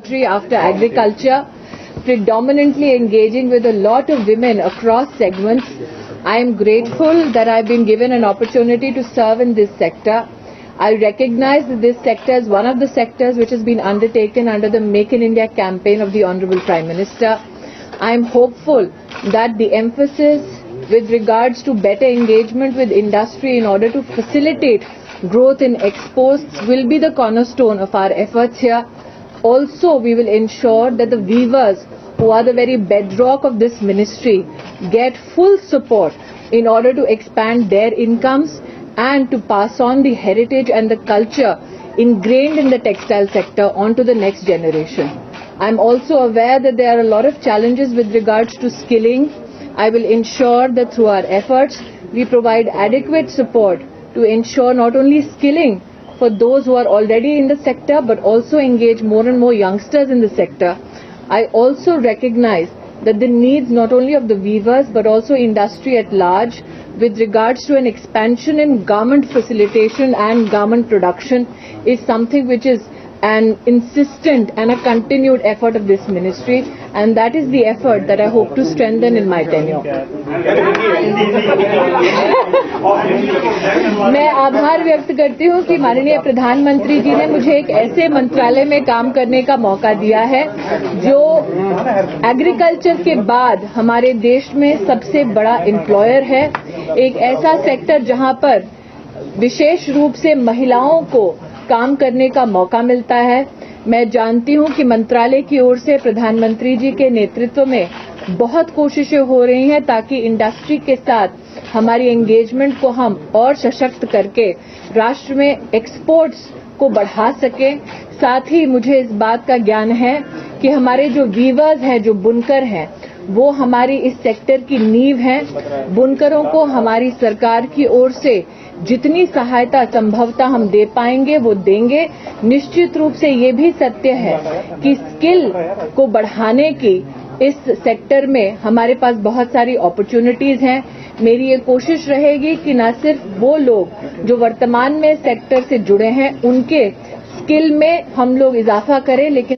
After agriculture, predominantly engaging with a lot of women across segments. I am grateful that I have been given an opportunity to serve in this sector. I recognize that this sector is one of the sectors which has been undertaken under the Make in India campaign of the Honorable Prime Minister. I am hopeful that the emphasis with regards to better engagement with industry in order to facilitate growth in exports will be the cornerstone of our efforts here. Also, we will ensure that the weavers, who are the very bedrock of this ministry, get full support in order to expand their incomes and to pass on the heritage and the culture ingrained in the textile sector onto the next generation. I am also aware that there are a lot of challenges with regards to skilling. I will ensure that through our efforts, we provide adequate support to ensure not only skilling for those who are already in the sector, but also engage more and more youngsters in the sector. I also recognize that the needs not only of the weavers, but also industry at large, with regards to an expansion in garment facilitation and garment production, is something which is an insistent and a continued effort of this ministry, and that is the effort that I hope to strengthen in my tenure. मैं आभार व्यक्त करती हूँ कि माननीय प्रधानमंत्री जी ने मुझे एक ऐसे मंत्रालय में काम करने का मौका दिया है जो एग्रीकल्चर के बाद हमारे देश में सबसे बड़ा एम्प्लॉयर है, एक ऐसा सेक्टर जहाँ पर विशेष रूप से महिलाओं को काम करने का मौका मिलता है। मैं जानती हूं कि मंत्रालय की ओर से प्रधानमंत्री जी के नेतृत्व में बहुत कोशिशें हो रही हैं ताकि इंडस्ट्री के साथ हमारी एंगेजमेंट को हम और सशक्त करके राष्ट्र में एक्सपोर्ट्स को बढ़ा सकें। साथ ही मुझे इस बात का ज्ञान है कि हमारे जो वीवर्स हैं, जो बुनकर हैं, वो हमारी इस सेक्टर की नींव हैं। बुनकरों को हमारी सरकार की ओर से जितनी सहायता संभवतः हम दे पाएंगे वो देंगे। निश्चित रूप से ये भी सत्य है कि स्किल को बढ़ाने की इस सेक्टर में हमारे पास बहुत सारी अपॉर्चुनिटीज हैं। मेरी ये कोशिश रहेगी कि न सिर्फ वो लोग जो वर्तमान में सेक्टर से जुड़े हैं उनके स्किल में हम लोग इजाफा करें, लेकिन